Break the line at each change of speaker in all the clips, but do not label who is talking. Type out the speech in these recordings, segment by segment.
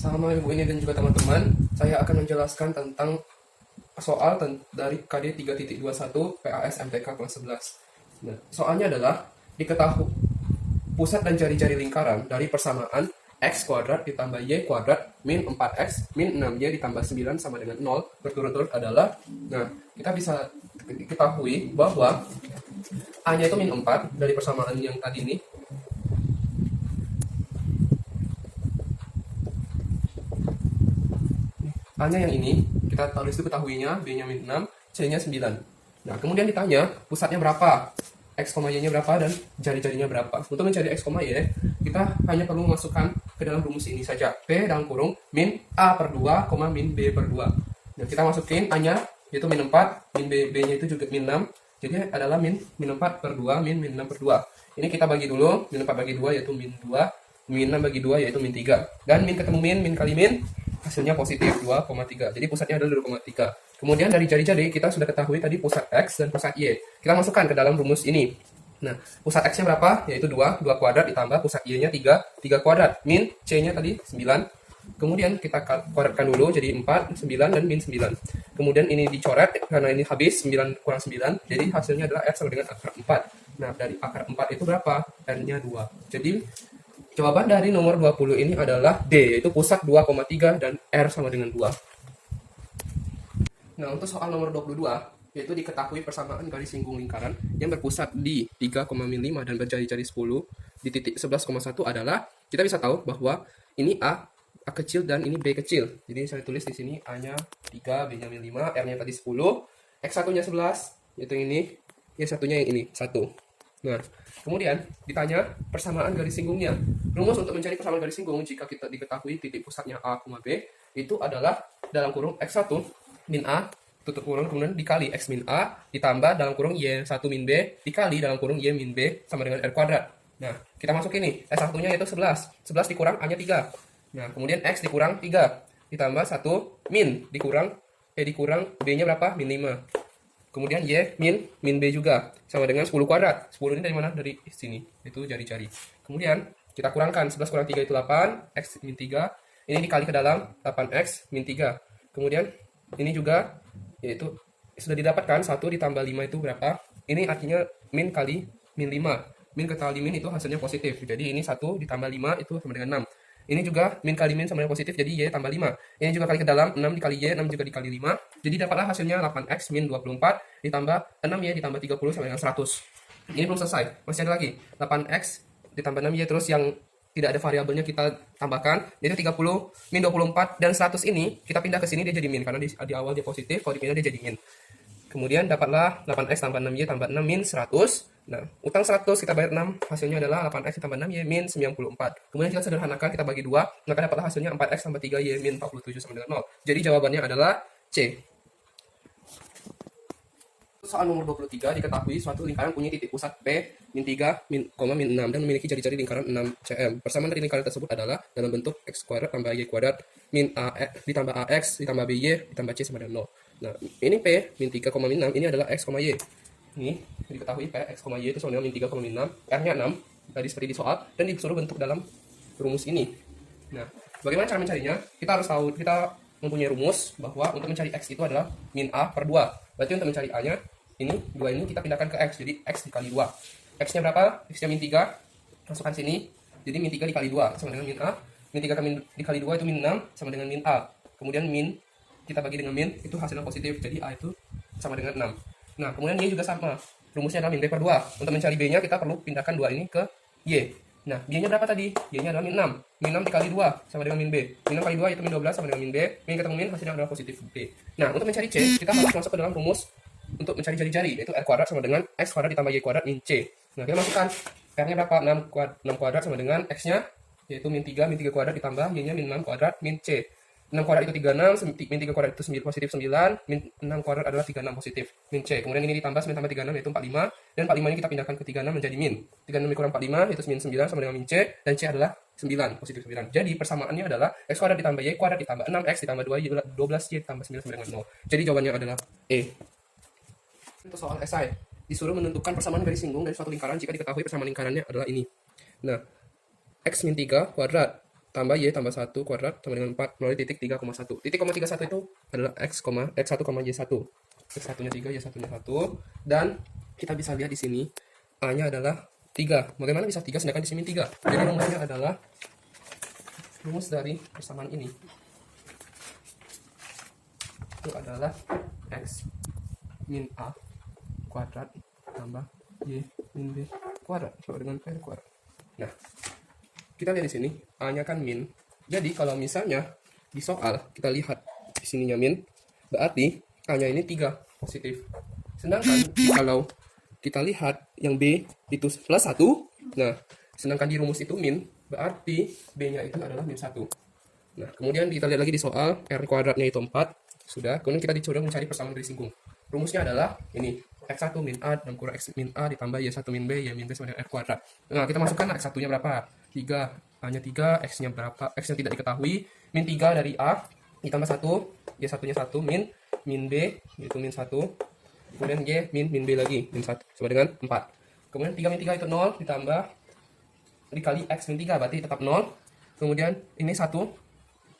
Sama Ibu ini dan juga teman-teman, saya akan menjelaskan tentang soal dari KD 3.21 PAS MTK kelas 11. Nah, soalnya adalah diketahui pusat dan jari-jari lingkaran dari persamaan x kuadrat ditambah y kuadrat min 4x min 6y ditambah 9 sama dengan 0 berturut-turut adalah, nah, kita bisa ketahui bahwa A-nya itu min 4 dari persamaan yang tadi ini. A-nya yang ini, kita tulis itu ketahuinya, B-nya min 6, C-nya 9. Nah, kemudian ditanya, pusatnya berapa? X, Y-nya berapa, dan jari-jarinya berapa? Untuk mencari X, Y, kita hanya perlu masukkan ke dalam rumus ini saja. P dalam kurung, min A per 2, min B per 2. Nah, kita masukin A-nya, yaitu min 4, min B-nya itu juga min 6. Jadi adalah min 4 per 2, min 6 per 2. Ini kita bagi dulu, min 4 bagi 2, yaitu min 2. Min 6 bagi 2, yaitu min 3. Dan min ketemu min kali min, hasilnya positif 2,3. Jadi pusatnya adalah 2,3. Kemudian dari jari-jari kita sudah ketahui tadi pusat X dan pusat Y. Kita masukkan ke dalam rumus ini. Nah, pusat X-nya berapa? Yaitu 2 kuadrat ditambah pusat Y-nya 3 kuadrat. Min C-nya tadi 9. Kemudian kita kuadratkan dulu jadi 4, 9, dan min 9. Kemudian ini dicoret karena ini habis 9 kurang 9. Jadi hasilnya adalah R sama dengan akar 4. Nah, dari akar 4 itu berapa? R-nya 2. Jadi jawaban dari nomor 20 ini adalah D, yaitu pusat 2,3 dan R sama dengan 2. Nah, untuk soal nomor 22, yaitu diketahui persamaan garis singgung lingkaran yang berpusat di 3,5 dan berjari-jari 10 di titik 11,1 adalah, kita bisa tahu bahwa ini A kecil dan ini B kecil. Jadi saya tulis di sini A-nya 3, B-nya min 5, R-nya tadi 10, X1-nya 11, yaitu ini, Y1-nya yang ini, 1. Nah, kemudian ditanya persamaan garis singgungnya. Rumus untuk mencari persamaan garis singgung jika kita diketahui titik pusatnya A, B itu adalah dalam kurung X1 min A tutup kurung kemudian dikali X min A ditambah dalam kurung Y1 min B dikali dalam kurung Y min B sama dengan R kuadrat. Nah, kita masuk ini. S1-nya yaitu 11. 11 dikurang A-nya 3. Nah, kemudian X dikurang 3 ditambah 1 min dikurang B-nya berapa? Min 5. Kemudian Y min B juga sama dengan 10 kuadrat. 10 ini dari mana? Dari sini. Itu jari-jari. Kemudian kita kurangkan 11 kurang 3 itu 8, X min 3. Ini dikali ke dalam 8X min 3. Kemudian ini juga yaitu sudah didapatkan 1 ditambah 5 itu berapa? Ini artinya min kali min 5. Min kali min itu hasilnya positif. Jadi ini 1 ditambah 5 itu sama dengan 6. Ini juga min kali min sama dengan positif, jadi Y tambah 5. Ini juga kali ke dalam, 6 dikali Y, 6 juga dikali 5. Jadi dapatlah hasilnya 8X min 24 ditambah 6Y ditambah 30 sama dengan 100. Ini belum selesai, masih ada lagi. 8X ditambah 6Y terus yang tidak ada variabelnya kita tambahkan, yaitu 30 min 24 dan 100 ini kita pindah ke sini dia jadi min karena di awal dia positif, kalau dipindah dia jadi min. Kemudian dapatlah 8X tambah 6Y tambah 6 min 100. Nah, utang 100 kita bayar 6, hasilnya adalah 8X tambah 6Y min 94. Kemudian kita sederhanakan, kita bagi 2, maka dapatlah hasilnya 4X tambah 3Y min 47 sama dengan 0. Jadi jawabannya adalah C. Soal nomor 23, diketahui suatu lingkaran punya titik pusat P, min 3, min 6, dan memiliki jari-jari lingkaran 6 cm. Persamaan dari lingkaran tersebut adalah dalam bentuk X kuadrat tambah Y kuadrat, min A, ditambah AX, ditambah BY, ditambah C sama dengan 0. Nah, ini P, min 3, min 6, ini adalah X, Y. Ini diketahui P, X, Y itu sama dengan min 3, min 6, R-nya 6, tadi seperti di soal, dan disuruh bentuk dalam rumus ini. Nah, bagaimana cara mencarinya? Kita harus tahu, kita mempunyai rumus bahwa untuk mencari X itu adalah min A per 2. Berarti untuk mencari A-nya, ini 2 ini kita pindahkan ke X, jadi X dikali 2. X-nya berapa? X-nya min 3, masukkan sini, jadi min 3 dikali 2 sama dengan min A. Min 3 dikali 2 itu min 6 sama dengan min A. Kemudian min kita bagi dengan min, itu hasilnya positif, jadi A itu sama dengan 6. Nah, kemudian Y juga sama, rumusnya adalah min B per 2. Untuk mencari B-nya kita perlu pindahkan 2 ini ke Y. Nah, Y-nya berapa tadi? Y-nya adalah min 6. Min 6 dikali 2 sama dengan min B. Min 6 kali 2 itu min 12 sama dengan min B. Min ketemu min, hasilnya adalah positif B. Nah, untuk mencari C, kita harus masuk ke dalam rumus untuk mencari jari-jari, yaitu R kuadrat sama dengan X kuadrat ditambah Y kuadrat min C. Nah, kita masukkan R-nya berapa? 6 kuadrat sama dengan X-nya, yaitu min 3 kuadrat ditambah Y-nya min 6 kuadrat min C. 6 kuadrat itu 36, min 3 kuadrat itu positif 9, min 6 kuadrat adalah 36 positif, min C. Kemudian ini ditambah 9 tambah 36 yaitu 45, dan 45 ini kita pindahkan ke 36 menjadi min. 36 dikurang 45 yaitu min 9 sama dengan min C, dan C adalah 9, positif 9. Jadi persamaannya adalah X kuadrat ditambah Y kuadrat ditambah 6X ditambah 2Y 12Y ditambah 9 sama dengan 0. Jadi jawabannya adalah E. Untuk soal esai, disuruh menentukan persamaan garis singgung dari suatu lingkaran jika diketahui persamaan lingkarannya adalah ini. Nah, X min 3 kuadrat tambah Y tambah 1 kuadrat sama dengan 4 melalui titik 3,1. Titik 31 itu adalah X1, Y1. X1 nya 3, Y1 nya 1. Dan kita bisa lihat di sini A nya adalah 3. Bagaimana bisa 3 sedangkan di sini 3? Jadi rumusnya adalah, rumus dari persamaan ini itu adalah X min A kuadrat tambah Y min B kuadrat sama dengan R kuadrat. Nah, kita lihat di sini A-nya kan min. Jadi kalau misalnya di soal kita lihat di sininya min, berarti A-nya ini 3 positif. Sedangkan kalau kita lihat yang B itu plus 1, nah sedangkan di rumus itu min, berarti B-nya itu adalah min 1. Nah, kemudian kita lihat lagi di soal R kuadratnya itu 4. Sudah, kemudian kita dicoba mencari persamaan garis singgung. Rumusnya adalah ini, X1 min A dan kurang X min A ditambah Y1 min B, Y min B sama dengan R kuadrat. Nah, kita masukkan X1-nya berapa? 3, A-nya 3, X-nya berapa? X-nya tidak diketahui, min 3 dari A, ditambah 1, Y1-nya 1, min B, yaitu min 1, kemudian Y min B lagi, min 1, sama dengan 4. Kemudian 3 min 3 itu 0, ditambah, dikali X min 3, berarti tetap 0. Kemudian ini 1,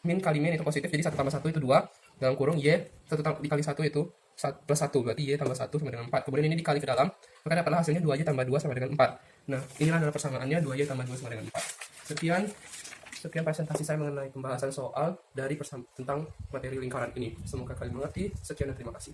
min kali min itu positif, jadi 1 tambah 1 itu 2, dalam kurung Y 1 dikali 1 itu plus 1, berarti Y tambah 1 sama dengan 4. Kemudian ini dikali ke dalam, maka dapatlah hasilnya 2Y tambah 2 sama dengan 4. Nah, inilah adalah persamaannya 2Y tambah 2 sama dengan 4. Sekian presentasi saya mengenai pembahasan soal dari tentang materi lingkaran ini. Semoga kalian mengerti. Sekian dan terima kasih.